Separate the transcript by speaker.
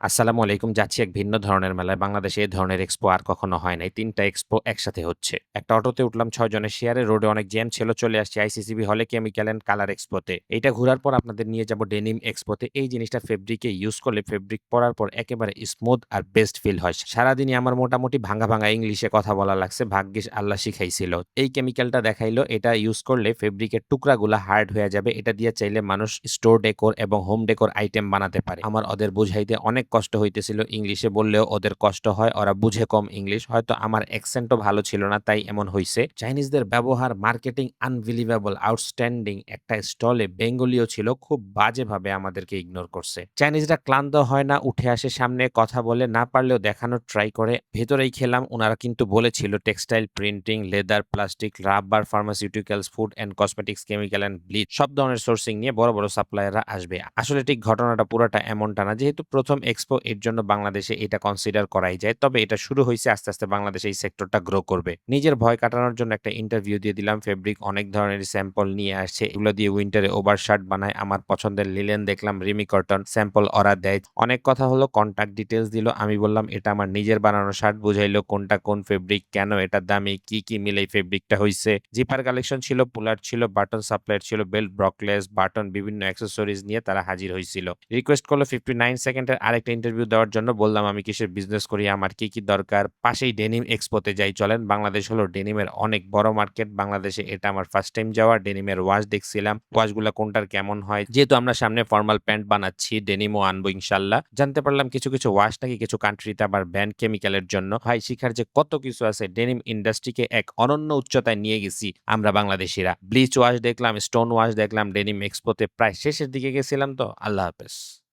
Speaker 1: আসসালামু আলাইকুম। যাচ্ছি এক ভিন্ন ধরনের মেলায়। বাংলাদেশে এ ধরনের এক্সপো আর কখনো হয় নাই। ৩ টা এক্সপো একসাথে হচ্ছে। একটা অটোতে উঠলাম ৬ জনের শেয়ারে। রোডে অনেক জ্যাম ছিল। চলে আসছি আইসিসিবি হলে কেমিক্যাল অ্যান্ড কালার এক্সপোতে। এইটা ঘুরার পর আপনাদের নিয়ে যাব ডেনিম এক্সপোতে। এই জিনিসটা ফেব্রিকে ইউজ করলে ফেব্রিক পরার পর একেবারে স্মুথ আর বেস্ট ফিল হয়। সারাদিনই আমার মোটামুটি ভাঙা ইংলিশে কথা বলা লাগছে। ভাগ্যিস আল্লাহ শিখাইছিল। এই কেমিক্যালটা দেখাইলো এটা ইউজ করলে ফেব্রিকের টুকরাগুলা হার্ড হয়ে যাবে। এটা দিয়ে চাইলে মানুষ স্টোর ডেকোর এবং হোম ডেকোর আইটেম বানাতে পারে। আমার ওদের বুঝাইতে অনেক কষ্ট হইতেছিল। ইংলিশে বললেও ওদের কষ্ট হয়। ওরা বুঝে কম ইংলিশ। হয়তো আমার অ্যাকসেন্টও ভালো ছিল না, তাই এমন হইছে। চাইনিজদের ব্যবহার, মার্কেটিং আনবিলিভেবল, আউটস্ট্যান্ডিং। একটা স্টলে বেঙ্গলীয় ছিল, খুব বাজেভাবে আমাদেরকে ইগনোর করছে। চাইনিজরা ক্লান্ত হয় না, উঠে আসে সামনে, কথা বলে, না পারলেও দেখানোর ট্রাই করে। ভেতরেই খেলাম। উনারা কিন্তু বলেছিল textile, printing, leather, plastic, rubber, pharmaceuticals, food and cosmetics, chemical and bleach সব ধরনের সোর্সিং নিয়ে বড় সাপ্লায়াররা আসবে। আসলে ঠিক ঘটনাটা পুরাটা এমনটা না। যেহেতু প্রথম এক্সপো, এর জন্য বাংলাদেশে এটা কনসিডার করাই যায়। তবে এটা শুরু হইছে, আস্তে বাংলাদেশে এই সেক্টরটা গ্রো করবে। নিজের ভয় কাটানোর জন্য একটা ইন্টারভিউ দিয়ে দিলাম। ফেব্রিক অনেক ধরনের স্যাম্পল নিয়ে আসছে। এগুলো দিয়ে উইন্টারে ওভার শার্ট বানায়। আমার পছন্দের লিলেন দেখলাম, রিমি কটন স্যাম্পল ওরা দেয়। অনেক কথা হলো, কন্টাক্ট ডিটেইলস দিল। আমি বললাম এটা আমার নিজের বানানো শার্ট। বুঝাইলো কোনটা কোন ফেব্রিক, কেন এটা দামি, কি মিলে এই ফেব্রিকটা হইছে। জিপার কালেকশন ছিল, পুলার ছিল, বাটন সাপ্লাইড ছিল, বেল্ট, ব্রকলেস, বাটন, বিভিন্ন অ্যাক্সেসরিজ নিয়ে তারা হাজির হইছিল। রিকোয়েস্ট করলো 59 সেকেন্ডের আরেকটা ইন্টারভিউ দেওয়ার জন্য। বললাম আমি কিসের বিজনেস করি, আমার কি দরকার। পাশেই ডেনিম এক্সপোতে যাই চলেন। বাংলাদেশ হলো ডেনিমের অনেক বড় মার্কেট। বাংলাদেশে এটা আমার ফার্স্ট টাইম যাওয়া। ডেনিমের ওয়াশ দেখছিলাম। ওয়াশগুলা কোনটার কেমন হয়। যেহেতু আমরা সামনে ফর্মাল প্যান্ট বানাচ্ছি, ডেনিমও আনবো ইনশাল্লাহ। জানতে পারলাম কিছু ওয়াশ নাকি কিছু কান্ট্রিতে আবার ব্যান কেমিক্যালের জন্য। ভাই, শিখার যে কত কিছু আছে। ডেনিম ইন্ডাস্ট্রিকে এক অনন্য উচ্চতায় নিয়ে গেছি আমরা বাংলাদেশীরা। ব্লিচ ওয়াশ দেখলাম, স্টোন ওয়াশ দেখলাম। ডেনিম এক্সপোতে প্রায় শেষের দিকে গেছিলাম তো। আল্লাহ হাফেজ।